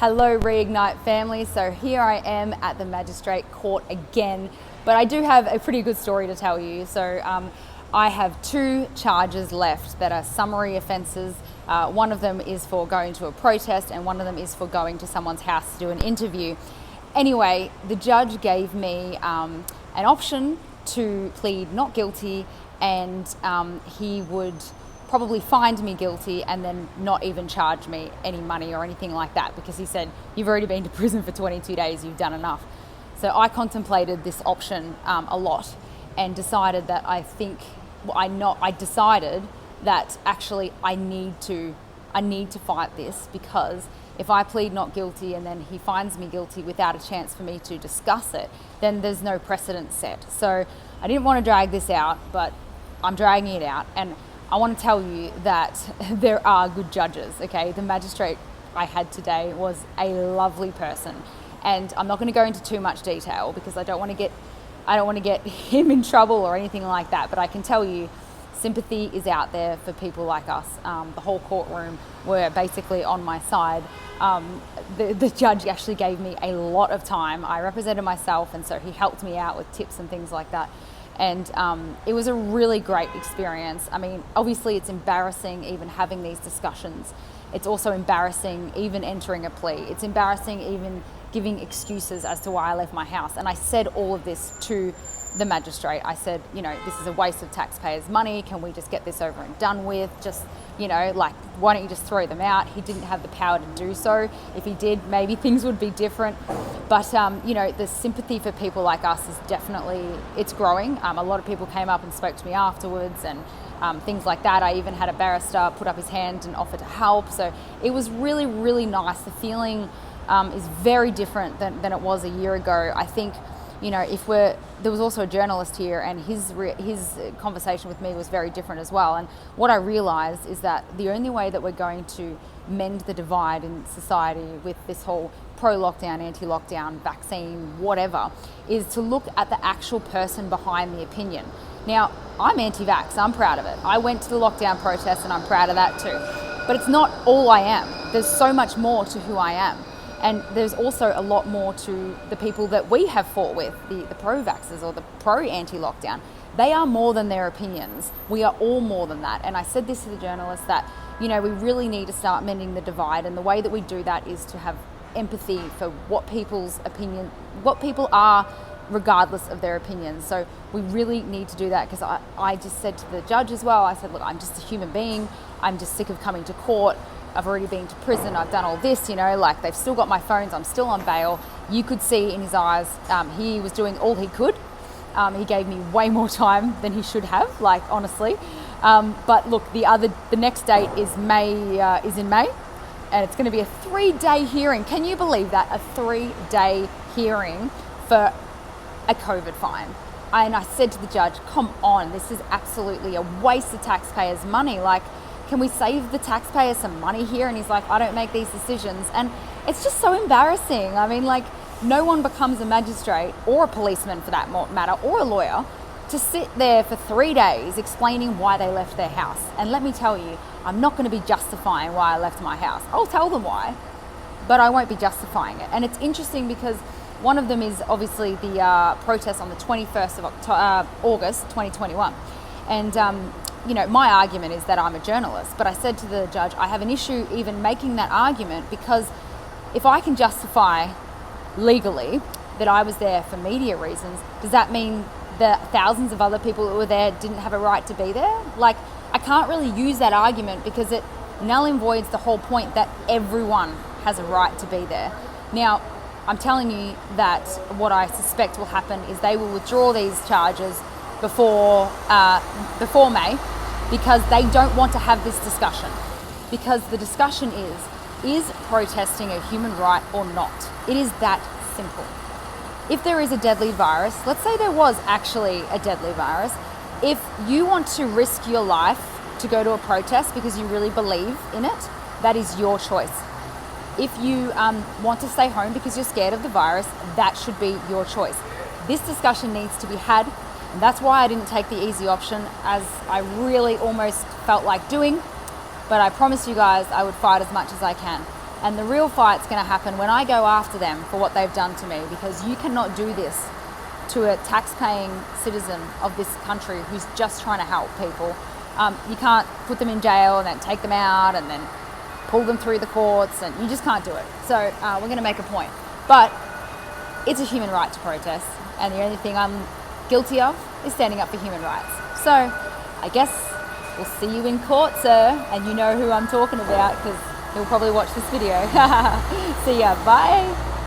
Hello Reignite family, so here I am at the Magistrate Court again, but I do have a pretty good story to tell you. So I have two charges left that are summary offences. One of them is for going to a protest and one of them is for going to someone's house to do an interview. Anyway, the judge gave me an option to plead not guilty, and he would probably find me guilty and then not even charge me any money or anything like that, because he said, you've already been to prison for 22 days, you've done enough. So I contemplated this option a lot and decided that I decided that actually I need to fight this, because if I plead not guilty and then he finds me guilty without a chance for me to discuss it, then there's no precedent set. So I didn't want to drag this out, but I'm dragging it out, and I want to tell you that there are good judges, okay? The magistrate I had today was a lovely person, and I'm not going to go into too much detail because I don't want to get him in trouble or anything like that, but I can tell you sympathy is out there for people like us. The whole courtroom were basically on my side. The judge actually gave me a lot of time. I represented myself, and so he helped me out with tips and things like that. And it was a really great experience. I mean, obviously it's embarrassing even having these discussions. It's also embarrassing even entering a plea. It's embarrassing even giving excuses as to why I left my house. And I said all of this to the magistrate. I said, this is a waste of taxpayers' money. Can we just get this over and done with? Just, why don't you just throw them out? He didn't have the power to do so. If he did, maybe things would be different. But, the sympathy for people like us is definitely, it's growing. A lot of people came up and spoke to me afterwards and things like that. I even had a barrister put up his hand and offer to help. So it was really, really nice. The feeling is very different than it was a year ago. I think, there was also a journalist here, and his conversation with me was very different as well. And what I realized is that the only way that we're going to mend the divide in society with this whole pro-lockdown, anti-lockdown, vaccine, whatever, is to look at the actual person behind the opinion. Now, I'm anti-vax, I'm proud of it. I went to the lockdown protest and I'm proud of that too. But it's not all I am. There's so much more to who I am. And there's also a lot more to the people that we have fought with, the pro-vaxxers or the pro-anti-lockdown. They are more than their opinions. We are all more than that. And I said this to the journalist that, we really need to start mending the divide. And the way that we do that is to have empathy for what people are regardless of their opinions. So we really need to do that, because I just said to the judge as well, I said, look, I'm just a human being. I'm just sick of coming to court. I've already been to prison, I've done all this, they've still got my phones, I'm still on bail. You could see in his eyes, he was doing all he could. He gave me way more time than he should have, honestly. But look, the next date is in May, and it's going to be a 3-day hearing. Can you believe that? A 3-day hearing for a COVID fine. And I said to the judge, come on, this is absolutely a waste of taxpayers' money. Can we save the taxpayers some money here? And he's like, I don't make these decisions. And it's just so embarrassing. I mean, no one becomes a magistrate or a policeman for that matter, or a lawyer, to sit there for 3 days explaining why they left their house. And let me tell you, I'm not going to be justifying why I left my house. I'll tell them why, but I won't be justifying it. And it's interesting because one of them is obviously the protest on the 21st of August 2021. And my argument is that I'm a journalist, but I said to the judge, I have an issue even making that argument, because if I can justify legally that I was there for media reasons, does that mean the thousands of other people who were there didn't have a right to be there? I can't really use that argument, because it null and voids the whole point that everyone has a right to be there. Now, I'm telling you that what I suspect will happen is they will withdraw these charges before May, because they don't want to have this discussion. Because the discussion is protesting a human right or not? It is that simple. If there is a deadly virus, let's say there was actually a deadly virus, if you want to risk your life to go to a protest because you really believe in it, that is your choice. If you want to stay home because you're scared of the virus, that should be your choice. This discussion needs to be had. And that's why I didn't take the easy option, as I really almost felt like doing. But I promise you guys I would fight as much as I can. And the real fight's going to happen when I go after them for what they've done to me, because you cannot do this to a tax-paying citizen of this country who's just trying to help people. You can't put them in jail and then take them out and then pull them through the courts, and you just can't do it. So we're going to make a point. But it's a human right to protest, and the only thing I'm guilty of is standing up for human rights. So I guess we'll see you in court, sir, and you know who I'm talking about because he'll probably watch this video. See ya, bye.